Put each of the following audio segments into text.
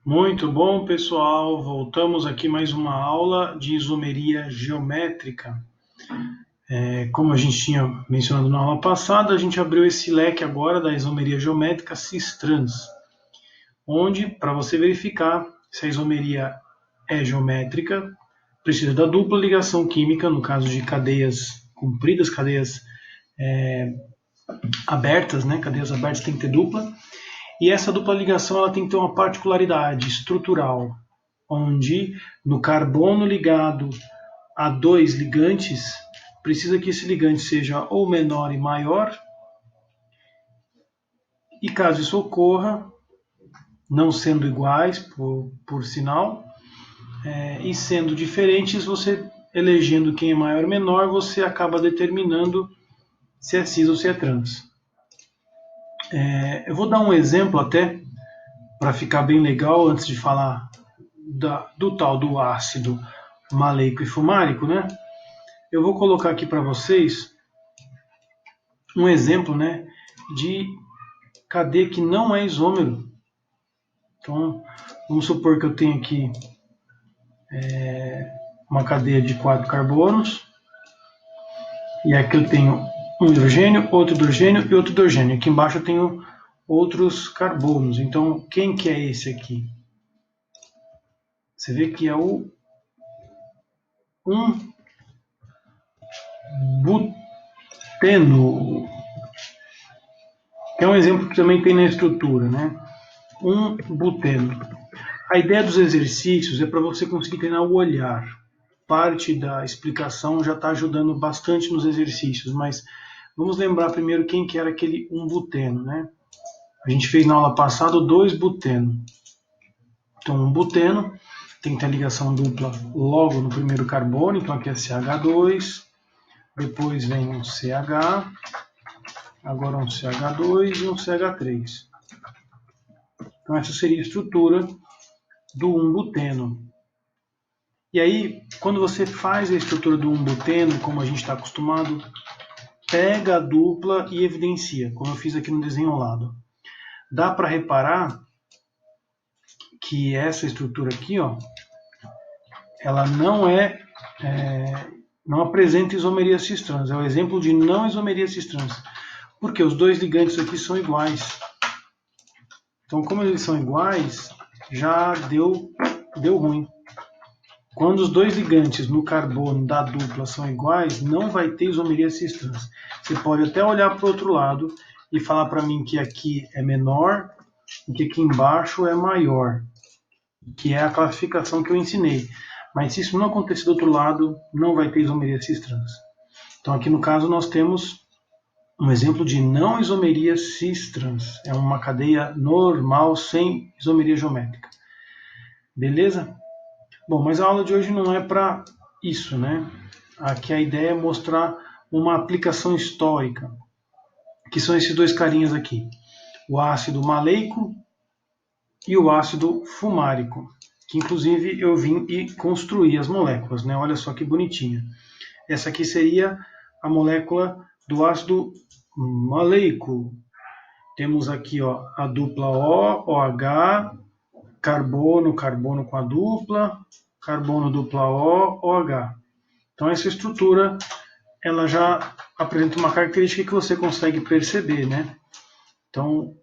Muito bom, pessoal. Voltamos aqui mais uma aula de isomeria geométrica. Como a gente tinha mencionado na aula passada, a gente abriu esse leque agora da isomeria geométrica cis-trans, onde, para você verificar se a isomeria é geométrica, precisa da dupla ligação química, no caso de cadeias compridas, cadeias abertas, né? Cadeias abertas tem que ter dupla. E essa dupla ligação ela tem que ter uma particularidade estrutural, onde no carbono ligado a dois ligantes, precisa que esse ligante seja ou menor e maior, e caso isso ocorra, não sendo iguais, por sinal, e sendo diferentes, você elegendo quem é maior ou menor, você acaba determinando se é cis ou se é trans. Eu vou dar um exemplo até, para ficar bem legal, antes de falar do tal do ácido maleico e fumárico, né? Eu vou colocar aqui para vocês um exemplo, né, de cadeia que não é isômero. Então, vamos supor que eu tenho aqui uma cadeia de 4 carbonos, e aqui eu tenho um hidrogênio, outro hidrogênio e outro hidrogênio. Aqui embaixo eu tenho outros carbonos. Então, quem que é esse aqui? Você vê que é o 1-buteno, que é um exemplo que também tem na estrutura, né? 1-buteno. A ideia dos exercícios é para você conseguir treinar o olhar. Parte da explicação já está ajudando bastante nos exercícios, mas vamos lembrar primeiro quem que era aquele 1-buteno, né? A gente fez na aula passada o 2-buteno. Então, 1-buteno tem que ter a ligação dupla logo no primeiro carbono, então aqui é CH2, depois vem um CH, agora um CH2 e um CH3. Então, essa seria a estrutura do 1-buteno. E aí, quando você faz a estrutura do 1-buteno, como a gente está acostumado, pega a dupla e evidencia, como eu fiz aqui no desenho ao lado. Dá para reparar que essa estrutura aqui, ó, ela não apresenta isomeria cis-trans. É o exemplo de não isomeria cis-trans, porque os dois ligantes aqui são iguais. Então, como eles são iguais, já deu ruim. Quando os dois ligantes no carbono da dupla são iguais, não vai ter isomeria cis-trans. Você pode até olhar para o outro lado e falar para mim que aqui é menor e que aqui embaixo é maior, que é a classificação que eu ensinei. Mas se isso não acontecer do outro lado, não vai ter isomeria cis-trans. Então aqui no caso nós temos um exemplo de não isomeria cis-trans. É uma cadeia normal, sem isomeria geométrica. Beleza? Bom, mas a aula de hoje não é para isso, né? Aqui a ideia é mostrar uma aplicação histórica, que são esses dois carinhas aqui. O ácido maleico e o ácido fumárico, que inclusive eu vim e construí as moléculas, né? Olha só que bonitinha. Essa aqui seria a molécula do ácido maleico. Temos aqui, ó, a dupla O, OH, carbono, carbono com a dupla, carbono dupla O, OH. Então essa estrutura, ela já apresenta uma característica que você consegue perceber, né? Então,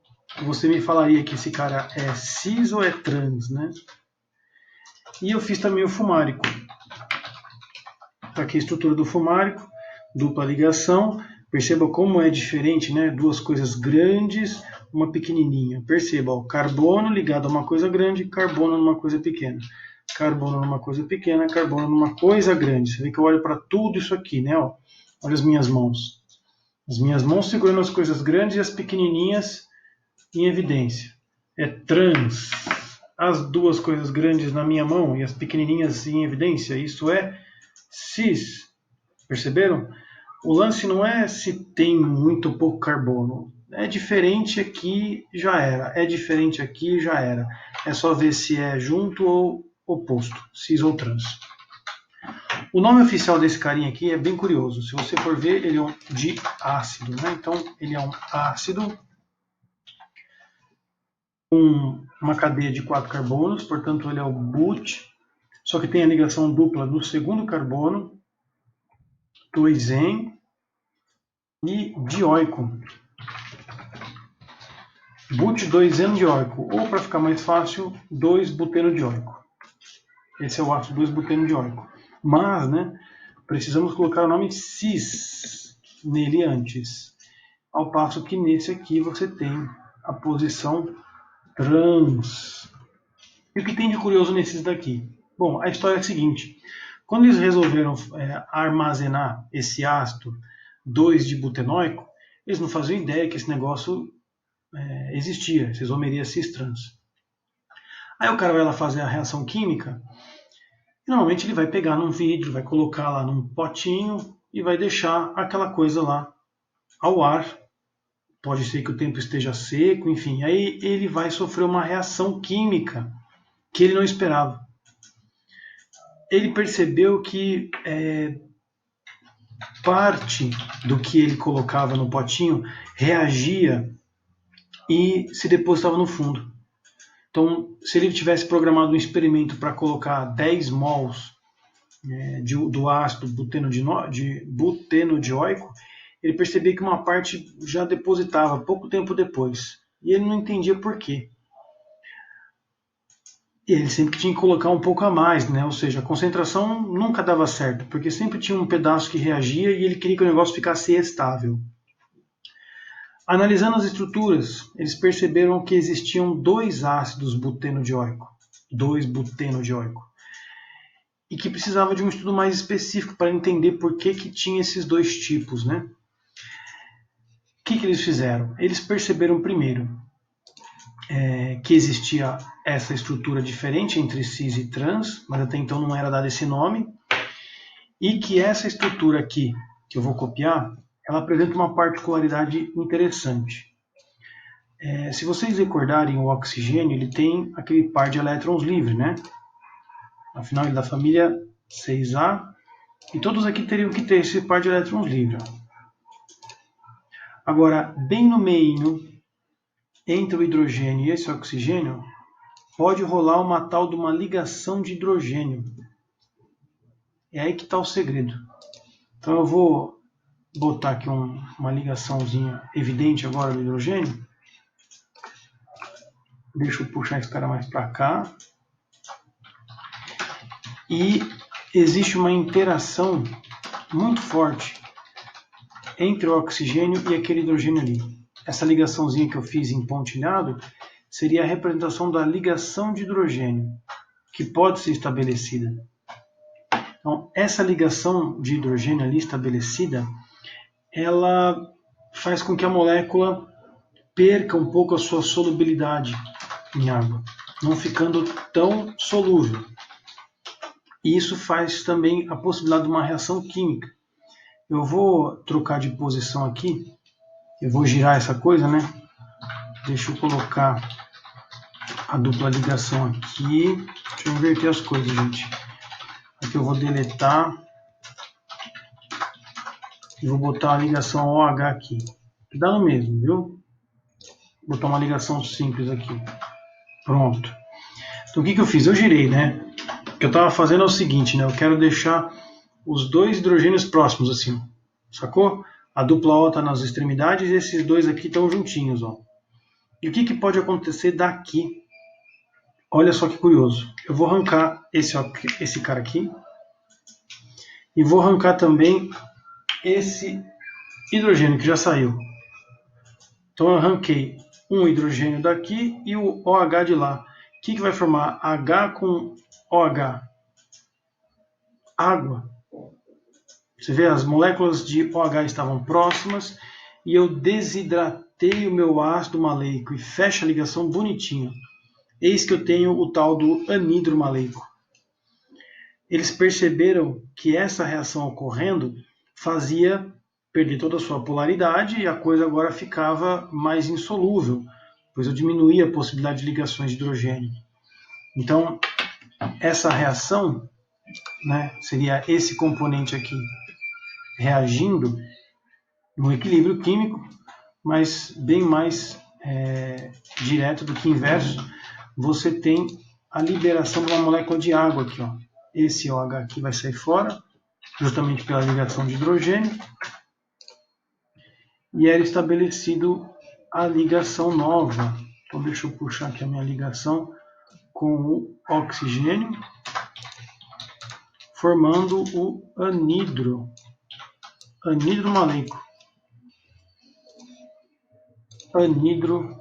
você me falaria que esse cara é cis ou é trans, né? E eu fiz também o fumárico. Aqui a estrutura do fumárico, dupla ligação. Perceba como é diferente, né? Duas coisas grandes, uma pequenininha. Perceba, ó, carbono ligado a uma coisa grande, carbono numa coisa pequena. Carbono numa coisa pequena, carbono numa coisa grande. Você vê que eu olho para tudo isso aqui, né? Ó, olha as minhas mãos. As minhas mãos segurando as coisas grandes e as pequenininhas em evidência. É trans. As duas coisas grandes na minha mão e as pequenininhas em evidência. Isso é cis. Perceberam? O lance não é se tem muito ou pouco carbono. É diferente aqui, já era. É diferente aqui, já era. É só ver se é junto ou oposto, cis ou trans. O nome oficial desse carinha aqui é bem curioso. Se você for ver, ele é um diácido, né? Então, ele é um ácido uma cadeia de 4 carbonos, portanto ele é o but, só que tem a ligação dupla no segundo carbono, 2-en e dioico. But 2-eno dioico, ou para ficar mais fácil, 2-buteno dioico. Esse é o ácido 2-buteno dioico. Mas, né, precisamos colocar o nome cis nele antes. Ao passo que nesse aqui você tem a posição trans. E o que tem de curioso nesses daqui? Bom, a história é a seguinte. Quando eles resolveram armazenar esse ácido 2-dibutenóico, eles não faziam ideia que esse negócio existia, essa isomeria cis-trans. Aí o cara vai lá fazer a reação química, e normalmente ele vai pegar num vidro, vai colocar lá num potinho e vai deixar aquela coisa lá ao ar. Pode ser que o tempo esteja seco, enfim. Aí ele vai sofrer uma reação química que ele não esperava. Ele percebeu que parte do que ele colocava no potinho reagia e se depositava no fundo. Então, se ele tivesse programado um experimento para colocar 10 mols do ácido butenodioico, ele percebia que uma parte já depositava pouco tempo depois. E ele não entendia por quê. E ele sempre tinha que colocar um pouco a mais, né? Ou seja, a concentração nunca dava certo, porque sempre tinha um pedaço que reagia e ele queria que o negócio ficasse estável. Analisando as estruturas, eles perceberam que existiam 2 ácidos butenodioico, 2-butenodioico, e que precisava de um estudo mais específico para entender por que tinha esses 2 tipos, né? O que eles fizeram? Eles perceberam primeiro que existia essa estrutura diferente entre cis e trans, mas até então não era dado esse nome, e que essa estrutura aqui, que eu vou copiar, ela apresenta uma particularidade interessante. Se vocês recordarem, o oxigênio ele tem aquele par de elétrons livre, né? Afinal, ele é da família 6A, e todos aqui teriam que ter esse par de elétrons livre. Agora, bem no meio, entre o hidrogênio e esse oxigênio, pode rolar uma tal de uma ligação de hidrogênio. É aí que está o segredo. Então eu vou botar aqui uma ligaçãozinha evidente agora do hidrogênio. Deixa eu puxar esse cara mais para cá. E existe uma interação muito forte entre o oxigênio e aquele hidrogênio ali. Essa ligaçãozinha que eu fiz em pontilhado seria a representação da ligação de hidrogênio, que pode ser estabelecida. Então, essa ligação de hidrogênio ali estabelecida, ela faz com que a molécula perca um pouco a sua solubilidade em água, não ficando tão solúvel. E isso faz também a possibilidade de uma reação química. Eu vou trocar de posição aqui, eu vou girar essa coisa, né? Deixa eu colocar a dupla ligação aqui. Deixa eu inverter as coisas, gente. Aqui eu vou deletar e vou botar a ligação OH aqui. Dá no mesmo, viu? Vou botar uma ligação simples aqui. Pronto. Então o que eu fiz? Eu girei, né? O que eu estava fazendo é o seguinte, né? Eu quero deixar os 2 hidrogênios próximos assim, sacou? A dupla O está nas extremidades e esses 2 aqui estão juntinhos, ó. E o que pode acontecer daqui? Olha só que curioso. Eu vou arrancar esse cara aqui e vou arrancar também esse hidrogênio que já saiu. Então eu arranquei um hidrogênio daqui e o OH de lá. O que vai formar H com OH? Água. Você vê, as moléculas de OH estavam próximas e eu desidratei o meu ácido maleico e fecha a ligação bonitinho. Eis que eu tenho o tal do anidro maleico. Eles perceberam que essa reação ocorrendo fazia perder toda a sua polaridade e a coisa agora ficava mais insolúvel, pois eu diminuía a possibilidade de ligações de hidrogênio. Então, essa reação, né, seria esse componente aqui reagindo no equilíbrio químico, mas bem mais direto do que inverso, você tem a liberação de uma molécula de água aqui, ó. Esse OH aqui vai sair fora, justamente pela ligação de hidrogênio, e era estabelecido a ligação nova. Então deixa eu puxar aqui a minha ligação com o oxigênio, formando o anidro maleico. Anidro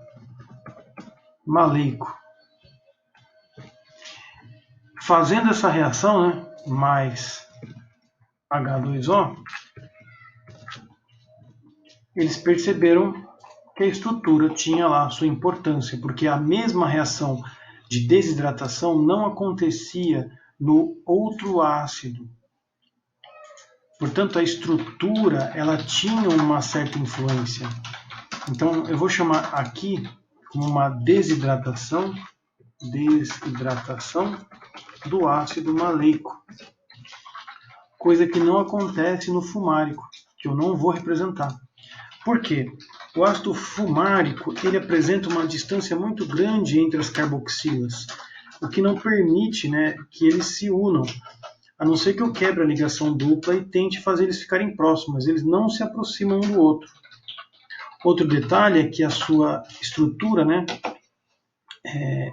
maleico. Fazendo essa reação, né, mais H2O, eles perceberam que a estrutura tinha lá a sua importância, porque a mesma reação de desidratação não acontecia no outro ácido. Portanto, a estrutura ela tinha uma certa influência. Então, eu vou chamar aqui como uma desidratação do ácido maleico, coisa que não acontece no fumárico, que eu não vou representar. Por quê? O ácido fumárico ele apresenta uma distância muito grande entre as carboxilas, o que não permite, né, que eles se unam, a não ser que eu quebre a ligação dupla e tente fazer eles ficarem próximos, eles não se aproximam um do outro. Outro detalhe é que a sua estrutura, né,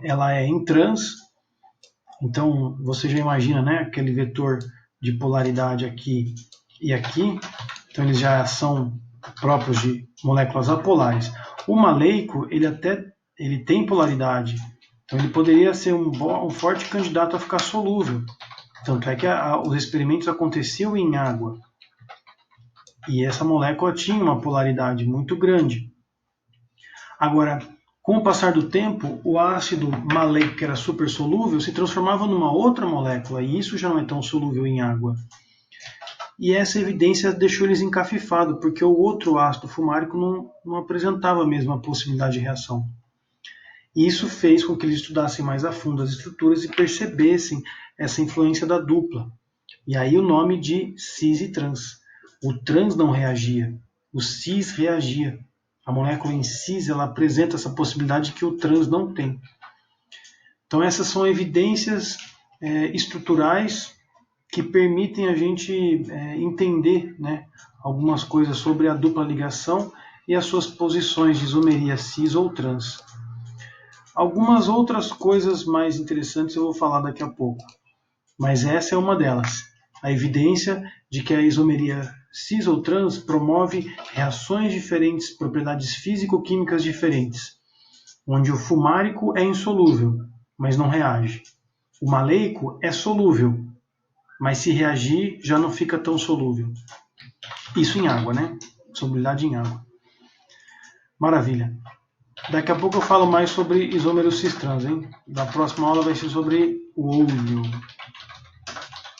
ela é em trans, então você já imagina, né, aquele vetor de polaridade aqui e aqui, então eles já são próprios de moléculas apolares. O maleico, ele tem polaridade, então ele poderia ser um forte candidato a ficar solúvel. Tanto é que os experimentos aconteciam em água. E essa molécula tinha uma polaridade muito grande. Agora, com o passar do tempo, o ácido maleico, que era super solúvel, se transformava numa outra molécula, e isso já não é tão solúvel em água. E essa evidência deixou eles encafifados, porque o outro ácido fumárico não apresentava a mesma possibilidade de reação. E isso fez com que eles estudassem mais a fundo as estruturas e percebessem essa influência da dupla. E aí o nome de cis e trans. O trans não reagia, o cis reagia. A molécula em cis ela apresenta essa possibilidade que o trans não tem. Então essas são evidências estruturais que permitem a gente entender, né, algumas coisas sobre a dupla ligação e as suas posições de isomeria cis ou trans. Algumas outras coisas mais interessantes eu vou falar daqui a pouco, mas essa é uma delas. A evidência de que a isomeria cis ou trans promove reações diferentes, propriedades físico-químicas diferentes, onde o fumárico é insolúvel, mas não reage. O maleico é solúvel, mas se reagir já não fica tão solúvel. Isso em água, né? Solubilidade em água. Maravilha. Daqui a pouco eu falo mais sobre isômeros cis-trans, hein? Da próxima aula vai ser sobre o óleo.